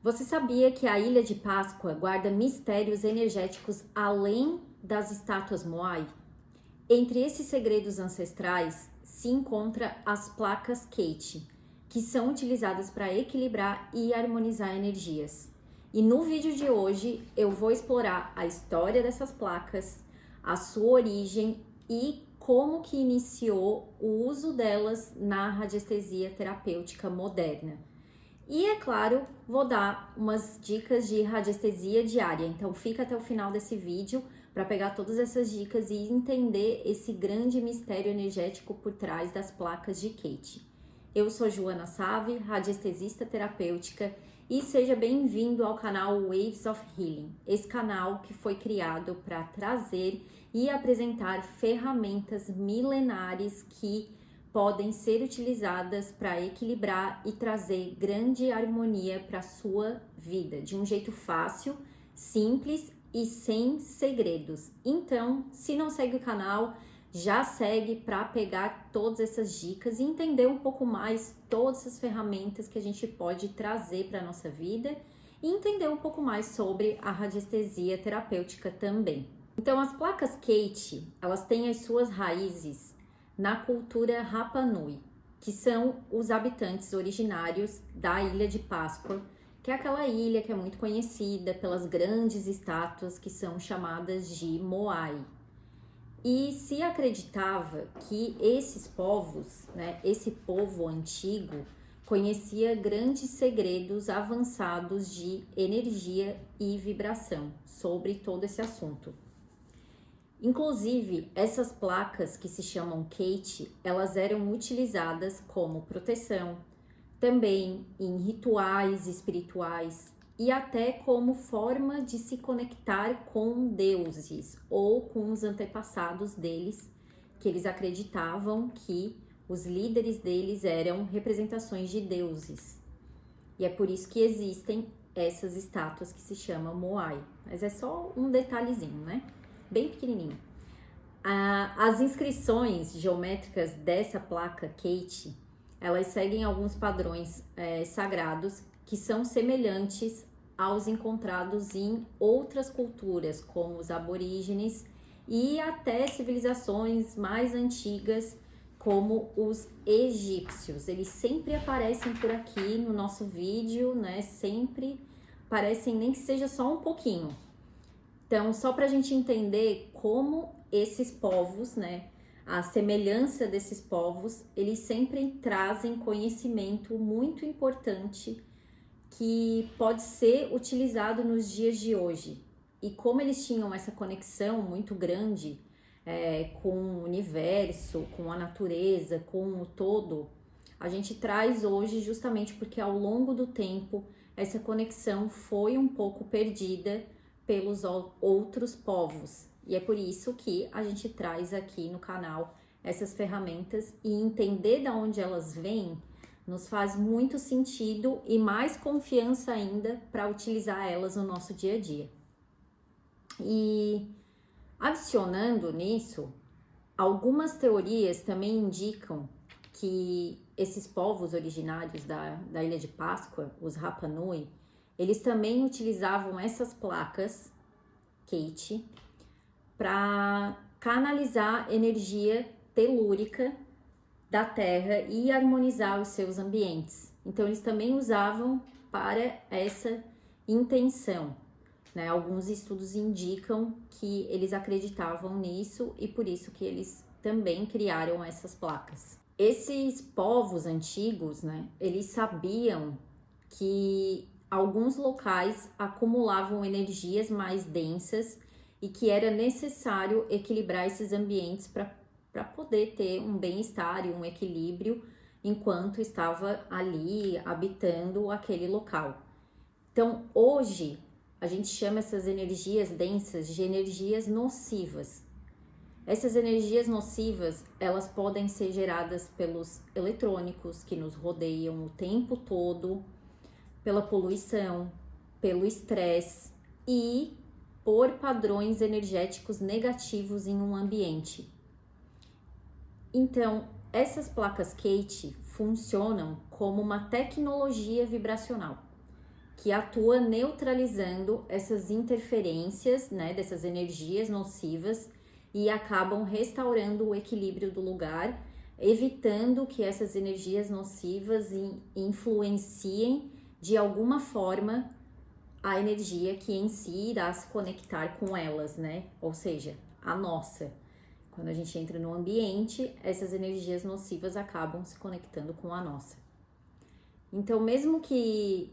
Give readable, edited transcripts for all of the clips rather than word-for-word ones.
Você sabia que a Ilha de Páscoa guarda mistérios energéticos além das estátuas Moai? Entre esses segredos ancestrais se encontra as placas Kate, que são utilizadas para equilibrar e harmonizar energias. E no vídeo de hoje eu vou explorar a história dessas placas, a sua origem e como que iniciou o uso delas na radiestesia terapêutica moderna. E é claro, vou dar umas dicas de radiestesia diária, então fica até o final desse vídeo para pegar todas essas dicas e entender esse grande mistério energético por trás das placas de Kate. Eu sou Joana Save, radiestesista terapêutica, e seja bem-vindo ao canal Waves of Healing, esse canal que foi criado para trazer e apresentar ferramentas milenares que podem ser utilizadas para equilibrar e trazer grande harmonia para a sua vida, de um jeito fácil, simples e sem segredos. Então, se não segue o canal, já segue para pegar todas essas dicas e entender um pouco mais todas essas ferramentas que a gente pode trazer para a nossa vida e entender um pouco mais sobre a radiestesia terapêutica também. Então, as placas Kate, elas têm as suas raízes na cultura Rapa Nui, que são os habitantes originários da Ilha de Páscoa, que é aquela ilha que é muito conhecida pelas grandes estátuas que são chamadas de Moai. E se acreditava que esses povos, esse povo antigo, conhecia grandes segredos avançados de energia e vibração sobre todo esse assunto. Inclusive, essas placas que se chamam Kate, elas eram utilizadas como proteção, também em rituais espirituais e até como forma de se conectar com deuses ou com os antepassados deles, que eles acreditavam que os líderes deles eram representações de deuses. E é por isso que existem essas estátuas que se chamam Moai. Mas é só um detalhezinho, né? Bem pequenininho. As inscrições geométricas dessa placa Kate, elas seguem alguns padrões sagrados que são semelhantes aos encontrados em outras culturas, como os aborígenes e até civilizações mais antigas, como os egípcios. Eles sempre aparecem por aqui no nosso vídeo, né? Sempre aparecem, nem que seja só um pouquinho. Então, só para a gente entender como esses povos, a semelhança desses povos, eles sempre trazem conhecimento muito importante que pode ser utilizado nos dias de hoje. E como eles tinham essa conexão muito grande com o universo, com a natureza, com o todo, a gente traz hoje justamente porque ao longo do tempo essa conexão foi um pouco perdida pelos outros povos. E é por isso que a gente traz aqui no canal essas ferramentas e entender de onde elas vêm nos faz muito sentido e mais confiança ainda para utilizar elas no nosso dia a dia. E adicionando nisso, algumas teorias também indicam que esses povos originários da Ilha de Páscoa, os Rapa Nui, eles também utilizavam essas placas Kate para canalizar energia telúrica da Terra e harmonizar os seus ambientes. Então, eles também usavam para essa intenção. Alguns estudos indicam que eles acreditavam nisso e por isso que eles também criaram essas placas. Esses povos antigos, eles sabiam que alguns locais acumulavam energias mais densas e que era necessário equilibrar esses ambientes para poder ter um bem-estar e um equilíbrio enquanto estava ali habitando aquele local. Então, hoje, a gente chama essas energias densas de energias nocivas. Essas energias nocivas, elas podem ser geradas pelos eletrônicos que nos rodeiam o tempo todo, pela poluição, pelo estresse e por padrões energéticos negativos em um ambiente. Então, essas placas Kate funcionam como uma tecnologia vibracional. que atua neutralizando essas interferências, né, dessas energias nocivas e acabam restaurando o equilíbrio do lugar, evitando que essas energias nocivas influenciem de alguma forma a energia que em si irá se conectar com elas, né? Ou seja, a nossa. Quando a gente entra no ambiente, essas energias nocivas acabam se conectando com a nossa. Então, mesmo que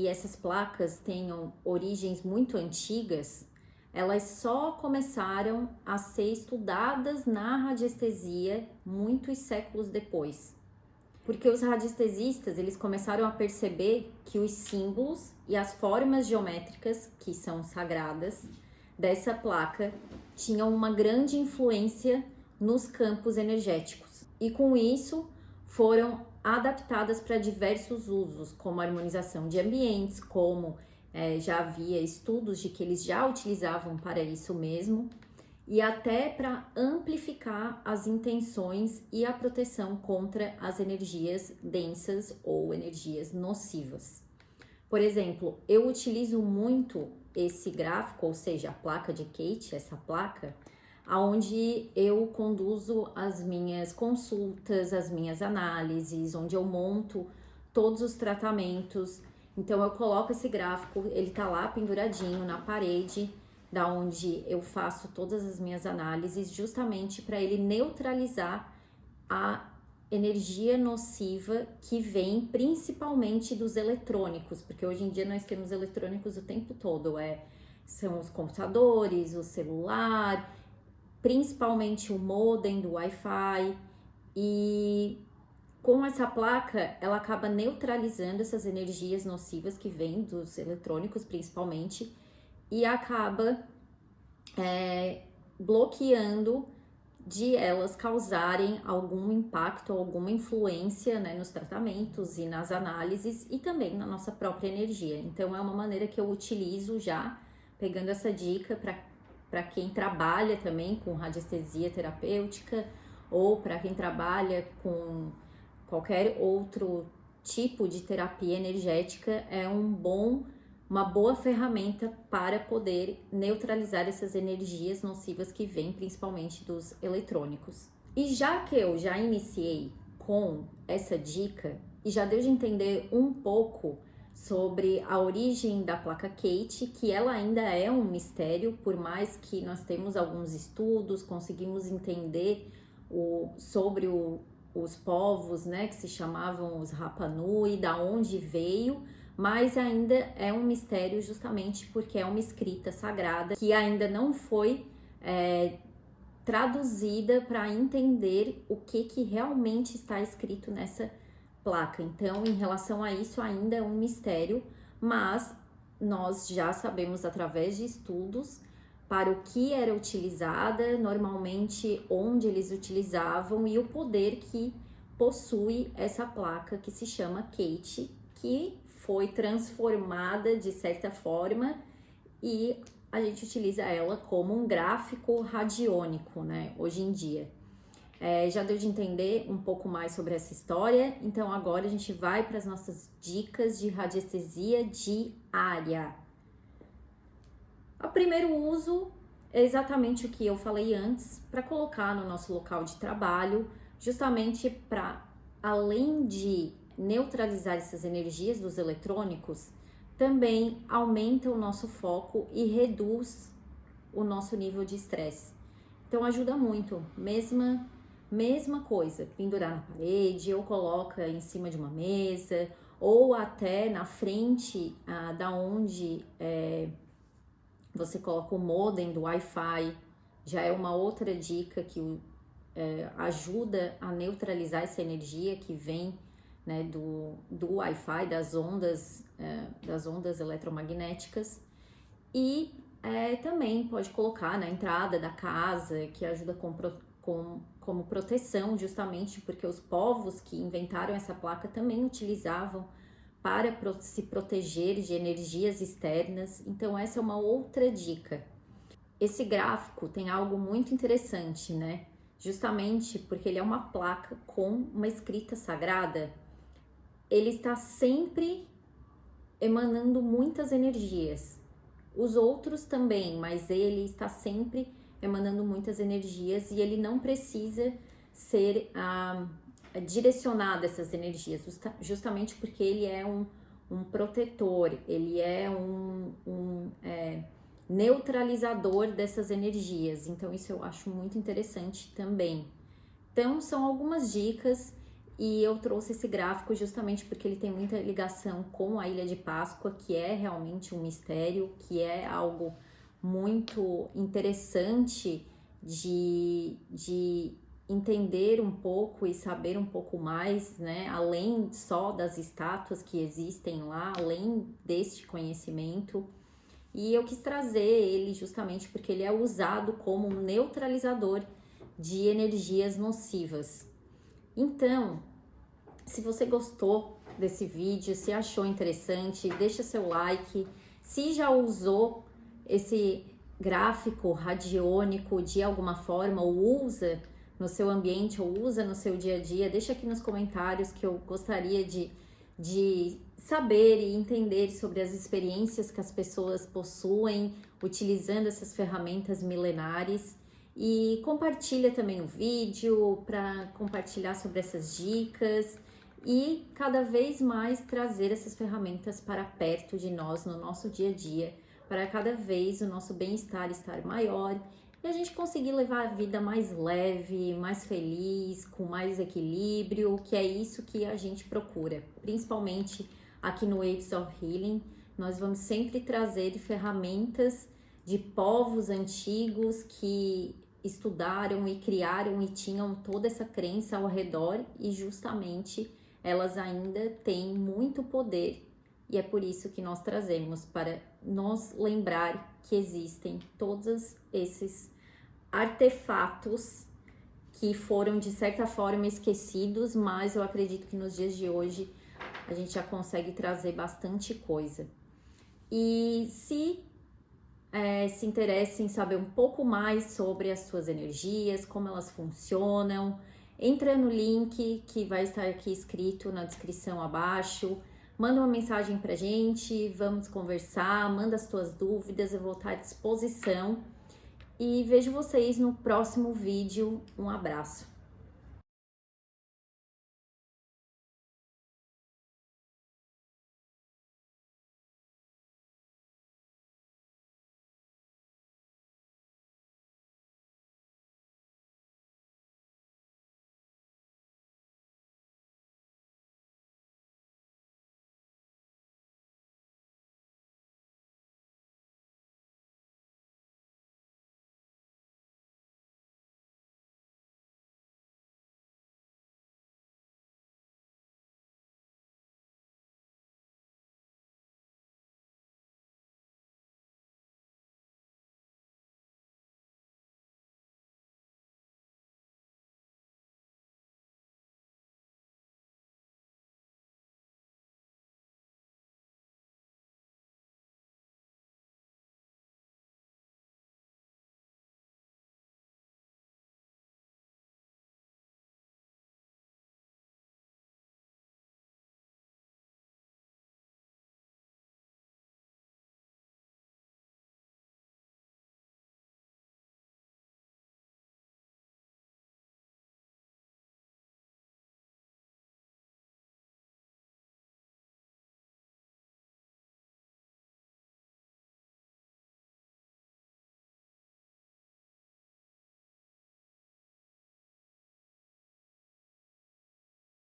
essas placas tenham origens muito antigas, elas só começaram a ser estudadas na radiestesia muitos séculos depois. Porque os radiestesistas, eles começaram a perceber que os símbolos e as formas geométricas, que são sagradas, dessa placa, tinham uma grande influência nos campos energéticos. E com isso, foram adaptadas para diversos usos, como harmonização de ambientes, como já havia estudos de que eles já utilizavam para isso mesmo, e até para amplificar as intenções e a proteção contra as energias densas ou energias nocivas. Por exemplo, eu utilizo muito esse gráfico, ou seja, a placa de Kate, essa placa, onde eu conduzo as minhas consultas, as minhas análises, onde eu monto todos os tratamentos. Então eu coloco esse gráfico, ele tá lá penduradinho na parede, da onde eu faço todas as minhas análises, justamente para ele neutralizar a energia nociva que vem principalmente dos eletrônicos, porque hoje em dia nós temos eletrônicos o tempo todo, são os computadores, o celular, principalmente o modem do Wi-Fi, e com essa placa ela acaba neutralizando essas energias nocivas que vêm dos eletrônicos principalmente, e acaba bloqueando de elas causarem algum impacto, alguma influência, né, nos tratamentos e nas análises e também na nossa própria energia. Então é uma maneira que eu utilizo já, pegando essa dica para quem trabalha também com radiestesia terapêutica ou para quem trabalha com qualquer outro tipo de terapia energética, é uma boa ferramenta para poder neutralizar essas energias nocivas que vêm principalmente dos eletrônicos. E já que eu já iniciei com essa dica e já deu de entender um pouco sobre a origem da placa Kate, que ela ainda é um mistério, por mais que nós temos alguns estudos, conseguimos entender sobre os povos, né, que se chamavam os Rapa Nui, da onde veio, mas ainda é um mistério justamente porque é uma escrita sagrada que ainda não foi traduzida para entender o que realmente está escrito nessa placa. Então, em relação a isso, ainda é um mistério, mas nós já sabemos através de estudos para o que era utilizada, normalmente onde eles utilizavam e o poder que possui essa placa que se chama Kate, que foi transformada de certa forma e a gente utiliza ela como um gráfico radiônico, né, hoje em dia. Já deu de entender um pouco mais sobre essa história, então agora a gente vai para as nossas dicas de radiestesia diária. O primeiro uso é exatamente o que eu falei antes, para colocar no nosso local de trabalho, justamente para, além de neutralizar essas energias dos eletrônicos, também aumenta o nosso foco e reduz o nosso nível de estresse. Então ajuda muito, mesma coisa, pendurar na parede ou coloca em cima de uma mesa ou até na frente da onde você coloca o modem do Wi-Fi. Já é uma outra dica que ajuda a neutralizar essa energia que vem, né, do Wi-Fi, das ondas eletromagnéticas. E também pode colocar na entrada da casa, que ajuda como proteção, justamente porque os povos que inventaram essa placa também utilizavam para se proteger de energias externas. Então essa é uma outra dica. Esse gráfico tem algo muito interessante, né? Justamente porque ele é uma placa com uma escrita sagrada. Ele está sempre emanando muitas energias. Os outros também, mas ele está sempre emanando muitas energias e ele não precisa ser direcionado a essas energias, justamente porque ele é um protetor, ele é um neutralizador dessas energias. Então, isso eu acho muito interessante também. Então, são algumas dicas e eu trouxe esse gráfico justamente porque ele tem muita ligação com a Ilha de Páscoa, que é realmente um mistério, que é algo muito interessante de entender um pouco e saber um pouco mais, né? Além só das estátuas que existem lá, além deste conhecimento. E eu quis trazer ele justamente porque ele é usado como um neutralizador de energias nocivas. Então, se você gostou desse vídeo, se achou interessante, deixa seu like. Se já usou esse gráfico radiônico de alguma forma ou usa no seu ambiente ou usa no seu dia a dia, deixa aqui nos comentários que eu gostaria de saber e entender sobre as experiências que as pessoas possuem utilizando essas ferramentas milenares. E compartilha também o vídeo para compartilhar sobre essas dicas e cada vez mais trazer essas ferramentas para perto de nós no nosso dia a dia, para cada vez o nosso bem-estar estar maior e a gente conseguir levar a vida mais leve, mais feliz, com mais equilíbrio, que é isso que a gente procura, principalmente aqui no Waves of Healing. Nós vamos sempre trazer ferramentas de povos antigos que estudaram e criaram e tinham toda essa crença ao redor e justamente elas ainda têm muito poder e é por isso que nós trazemos para nos lembrar que existem todos esses artefatos que foram de certa forma esquecidos, mas eu acredito que nos dias de hoje a gente já consegue trazer bastante coisa. E se interessa em saber um pouco mais sobre as suas energias, como elas funcionam, entra no link que vai estar aqui escrito na descrição abaixo, manda uma mensagem pra gente, vamos conversar, manda as tuas dúvidas, eu vou estar à disposição e vejo vocês no próximo vídeo. Um abraço!